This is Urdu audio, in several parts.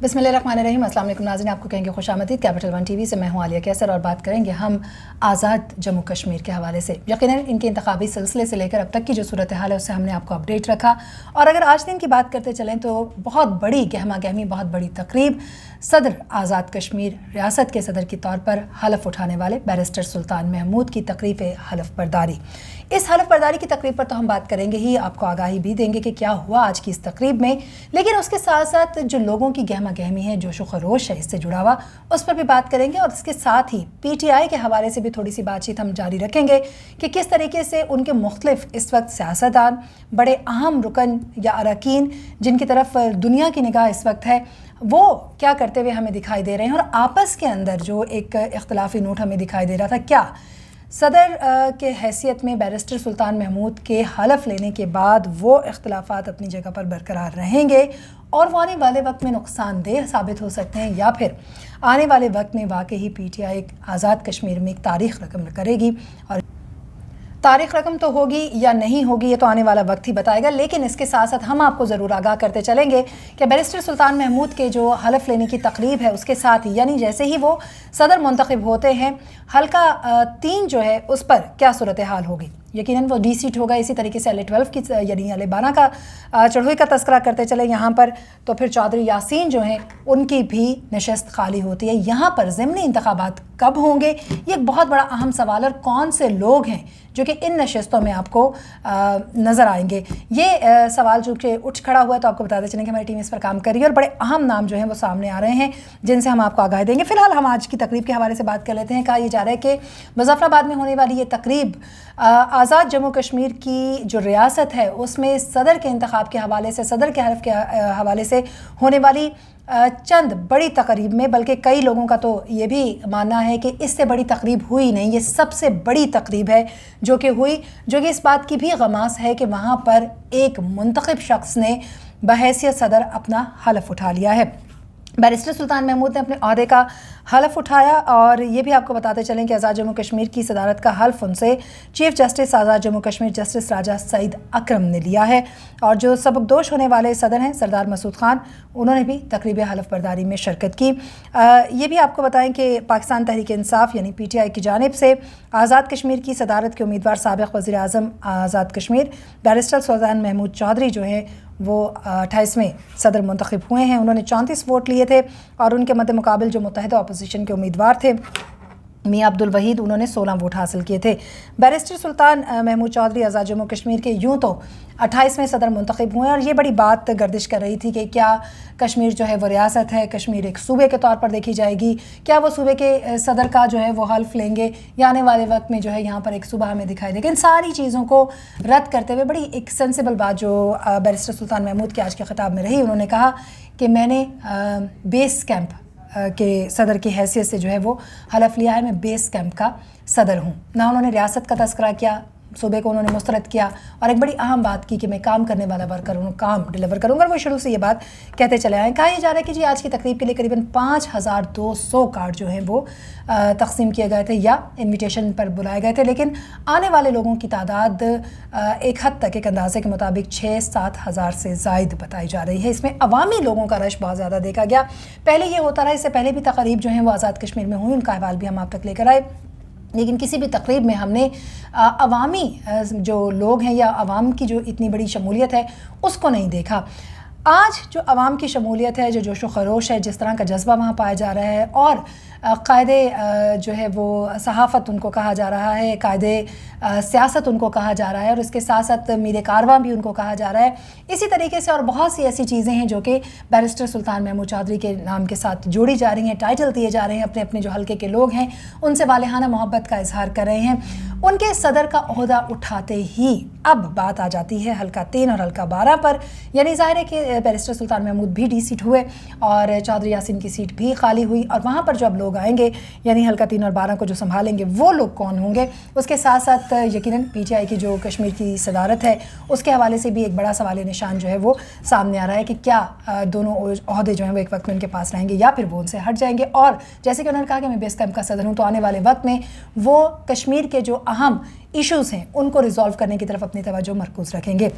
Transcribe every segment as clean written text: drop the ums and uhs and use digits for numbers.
بسم اللہ الرحمن الرحیم. السلام علیکم ناظرین, آپ کو کہیں گے خوش آمدید. کیپٹل ون ٹی وی سے میں ہوں عالیہ کیسر اور بات کریں گے ہم آزاد جموں کشمیر کے حوالے سے. یقیناً ان کے انتخابی سلسلے سے لے کر اب تک کی جو صورتحال ہے اس سے ہم نے آپ کو اپڈیٹ رکھا. اور اگر آج دن کی بات کرتے چلیں تو بہت بڑی گہما گہمی, بہت بڑی تقریب. صدر آزاد کشمیر ریاست کے صدر کے طور پر حلف اٹھانے والے بیرسٹر سلطان محمود کی تقریب حلف برداری. اس حلف برداری کی تقریب پر تو ہم بات کریں گے ہی, آپ کو آگاہی بھی دیں گے کہ کیا ہوا آج کی اس تقریب میں. لیکن اس کے ساتھ ساتھ جو لوگوں کی گہما گہمی ہے, جوش و خروش ہے اس سے جڑا ہوا, اس پر بھی بات کریں گے. اور اس کے ساتھ ہی پی ٹی آئی کے حوالے سے بھی تھوڑی سی بات چیت ہم جاری رکھیں گے کہ کس طریقے سے ان کے مختلف اس وقت سیاستدان, بڑے اہم رکن یا اراکین جن کی طرف دنیا کی نگاہ اس وقت ہے, وہ کیا کرتے ہوئے ہمیں دکھائی دے رہے ہیں. اور آپس کے اندر جو ایک اختلافی نوٹ ہمیں دکھائی دے رہا تھا, کیا صدر کے حیثیت میں بیرسٹر سلطان محمود کے حلف لینے کے بعد وہ اختلافات اپنی جگہ پر برقرار رہیں گے اور وہ آنے والے وقت میں نقصان دہ ثابت ہو سکتے ہیں, یا پھر آنے والے وقت میں واقعی P T I Azad Kashmir میں ایک تاریخ رقم کرے گی. اور تاریخ رقم تو ہوگی یا نہیں ہوگی یہ تو آنے والا وقت ہی بتائے گا. لیکن اس کے ساتھ ساتھ ہم آپ کو ضرور آگاہ کرتے چلیں گے کہ بیرسٹر سلطان محمود کے جو حلف لینے کی تقریب ہے اس کے ساتھ ہی, یعنی جیسے ہی وہ صدر منتخب ہوتے ہیں, حلقہ 3 جو ہے اس پر کیا صورتحال ہوگی. یقیناً وہ ڈی سیٹ ہوگا. اسی طریقے سے L12 کی یعنی L12 کا چڑھوئی کا تذکرہ کرتے چلے یہاں پر, تو پھر چودھری یاسین جو ہیں ان کی بھی نشست خالی ہوتی ہے. یہاں پر ضمنی انتخابات کب ہوں گے, یہ ایک بہت بڑا اہم سوال. اور کون سے لوگ ہیں جو کہ ان نشستوں میں آپ کو نظر آئیں گے, یہ سوال جو کہ اٹھ کھڑا ہوا ہے. تو آپ کو بتاتے چلیں کہ ہماری ٹیم اس پر کام کر رہی ہے اور بڑے اہم نام جو ہیں وہ سامنے آ رہے ہیں جن سے ہم آپ کو آگاہی دیں گے. فی الحال ہم آج کی تقریب کے حوالے سے بات کر لیتے ہیں. کہا یہ جا رہا ہے کہ مظفر آباد میں ہونے والی یہ تقریب آزاد جموں کشمیر کی جو ریاست ہے اس میں صدر کے انتخاب کے حوالے سے, صدر کے حلف کے حوالے سے ہونے والی چند بڑی تقریب میں, بلکہ کئی لوگوں کا تو یہ بھی ماننا ہے کہ اس سے بڑی تقریب ہوئی نہیں, یہ سب سے بڑی تقریب ہے جو کہ ہوئی, جو کہ اس بات کی بھی غماس ہے کہ وہاں پر ایک منتخب شخص نے بحیثیت صدر اپنا حلف اٹھا لیا ہے. بیرسٹر سلطان محمود نے اپنے عہدے کا حلف اٹھایا. اور یہ بھی آپ کو بتاتے چلیں کہ آزاد جموں کشمیر کی صدارت کا حلف ان سے چیف جسٹس آزاد جموں کشمیر جسٹس راجہ سعید اکرم نے لیا ہے. اور جو سبکدوش ہونے والے صدر ہیں سردار مسعود خان, انہوں نے بھی تقریب حلف برداری میں شرکت کی. یہ بھی آپ کو بتائیں کہ پاکستان تحریک انصاف یعنی پی ٹی آئی کی جانب سے آزاد کشمیر کی صدارت کے امیدوار سابق وزیر اعظم آزاد کشمیر بیرسٹر سلطان محمود چودھری جو ہیں وہ 28ویں صدر منتخب ہوئے ہیں. انہوں نے 34 ووٹ لیے تھے اور ان کے مد مقابل جو متحدہ اپوزیشن کے امیدوار تھے میاں عبدالوحید, انہوں نے 16 ووٹ حاصل کیے تھے. بیرسٹر سلطان محمود چودھری آزاد جموں کشمیر کے یوں تو 28ویں صدر منتخب ہوئے. اور یہ بڑی بات گردش کر رہی تھی کہ کیا کشمیر جو ہے وہ ریاست ہے, کشمیر ایک صوبے کے طور پر دیکھی جائے گی, کیا وہ صوبے کے صدر کا جو ہے وہ حلف لیں گے, یا آنے والے وقت میں جو ہے یہاں پر ایک صوبہ ہمیں دکھائی دے گا. ان ساری چیزوں کو رد کرتے ہوئے بڑی ایک سینسیبل بات جو بیرسٹر سلطان محمود کے آج کے خطاب میں رہی, انہوں نے کہا کہ میں نے بیس کیمپ کے صدر کی حیثیت سے جو ہے وہ حلف لیا ہے, میں بیس کیمپ کا صدر ہوں. نہ انہوں نے ریاست کا تذکرہ کیا, صوبے کو انہوں نے مسترد کیا, اور ایک بڑی اہم بات کی کہ میں کام کرنے والا ورکر ہوں, کام ڈیلیور کروں گا. وہ شروع سے یہ بات کہتے چلے آئے. کہا یہ جا رہا ہے کہ جی آج کی تقریب کے لیے قریباً 5200 کارڈ جو ہیں وہ تقسیم کیے گئے تھے یا انویٹیشن پر بلائے گئے تھے. لیکن آنے والے لوگوں کی تعداد ایک حد تک ایک اندازے کے مطابق 6-7 ہزار سے زائد بتائی جا رہی ہے. اس میں عوامی لوگوں کا رش بہت زیادہ دیکھا گیا. پہلے یہ ہوتا رہا, اس سے پہلے بھی تقریب جو ہیں وہ آزاد کشمیر میں ہوئی, ان کا احوال بھی ہم آپ تک لے کر آئے. لیکن کسی بھی تقریب میں ہم نے عوامی جو لوگ ہیں یا عوام کی جو اتنی بڑی شمولیت ہے اس کو نہیں دیکھا. آج جو عوام کی شمولیت ہے, جو جوش و خروش ہے, جس طرح کا جذبہ وہاں پایا جا رہا ہے, اور قائدے جو ہے وہ صحافت ان کو کہا جا رہا ہے, قائدے سیاست ان کو کہا جا رہا ہے, اور اس کے ساتھ ساتھ میر کارواں بھی ان کو کہا جا رہا ہے. اسی طریقے سے اور بہت سی ایسی چیزیں ہیں جو کہ بیرسٹر سلطان محمود چودھری کے نام کے ساتھ جوڑی جا رہی ہیں, ٹائٹل دیے جا رہے ہیں, اپنے اپنے جو حلقے کے لوگ ہیں ان سے والہانہ محبت کا اظہار کر رہے ہیں. ان کے صدر کا عہدہ اٹھاتے ہی اب بات آ جاتی ہے حلقہ 3 اور حلقہ 12 پر. یعنی ظاہر ہے کہ بیرسٹر سلطان محمود بھی ڈی سیٹ ہوئے اور چودھری یاسین کی سیٹ بھی خالی ہوئی, اور وہاں پر جو اب لوگ آئیں گے یعنی حلقہ 3 اور 12 کو جو سنبھالیں گے وہ لوگ کون ہوں گے. اس کے ساتھ ساتھ یقیناً پی ٹی آئی کی جو کشمیر کی صدارت ہے اس کے حوالے سے بھی ایک بڑا سوال نشان جو ہے وہ سامنے آ رہا ہے کہ کیا دونوں عہدے جو ہیں وہ ایک وقت میں ان کے پاس رہیں گے یا پھر وہ ان سے ہٹ جائیں گے. اور جیسے کہ انہوں نے کہا کہ میں بیس کیمپ کا صدر ہوں, تو آنے والے وقت میں وہ کشمیر کے جو اہم ایشوز ہیں ان کو ریزالو کرنے کی طرف اپنی توجہ مرکوز رکھیں گے.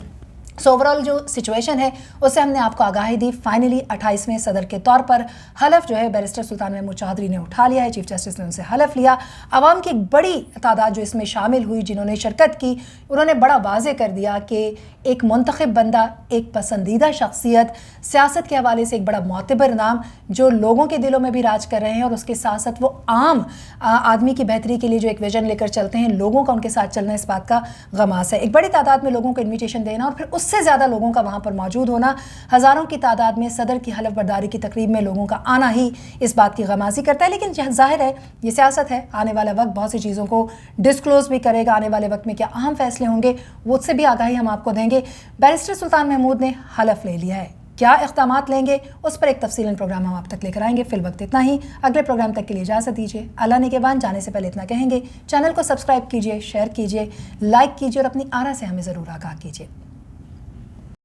سو اوورآل جو سچویشن ہے اس سے ہم نے آپ کو آگاہی دی. فائنلی 28ویں صدر کے طور پر حلف جو ہے بیرسٹر سلطان محمود چودھری نے اٹھا لیا ہے. چیف جسٹس نے ان سے حلف لیا. عوام کی ایک بڑی تعداد جو اس میں شامل ہوئی, جنہوں نے شرکت کی, انہوں نے بڑا واضح کر دیا کہ ایک منتخب بندہ, ایک پسندیدہ شخصیت, سیاست کے حوالے سے ایک بڑا معتبر نام, جو لوگوں کے دلوں میں بھی راج کر رہے ہیں, اور اس کے ساتھ ساتھ وہ عام آدمی کی بہتری کے لیے جو ایک ویژن لے کر چلتے ہیں, لوگوں کا ان کے ساتھ چلنا اس بات کا غماس ہے. ایک بڑی تعداد میں لوگوں کو انویٹیشن دینا اور پھر اس سے زیادہ لوگوں کا وہاں پر موجود ہونا, ہزاروں کی تعداد میں صدر کی حلف برداری کی تقریب میں لوگوں کا آنا ہی اس بات کی غمازی کرتا ہے. لیکن ظاہر ہے یہ سیاست ہے, آنے والا وقت بہت سی چیزوں کو ڈسکلوز بھی کرے گا. آنے والے وقت میں کیا اہم فیصلے ہوں گے وہ اس سے بھی آگاہی ہم آپ کو دیں گے. بیرسٹر سلطان محمود نے حلف لے لیا ہے, کیا اقدامات لیں گے اس پر ایک تفصیلی پروگرام ہم آپ تک لے کر آئیں گے. فی الوقت اتنا ہی, اگلے پروگرام تک کے لیے اجازت دیجیے. اللہ نگہبان. جانے سے پہلے اتنا کہیں گے, چینل کو سبسکرائب کیجیے, شیئر کیجیے, لائک کیجیے اور اپنی آرا سے ہمیں ضرور آگاہ کیجیے.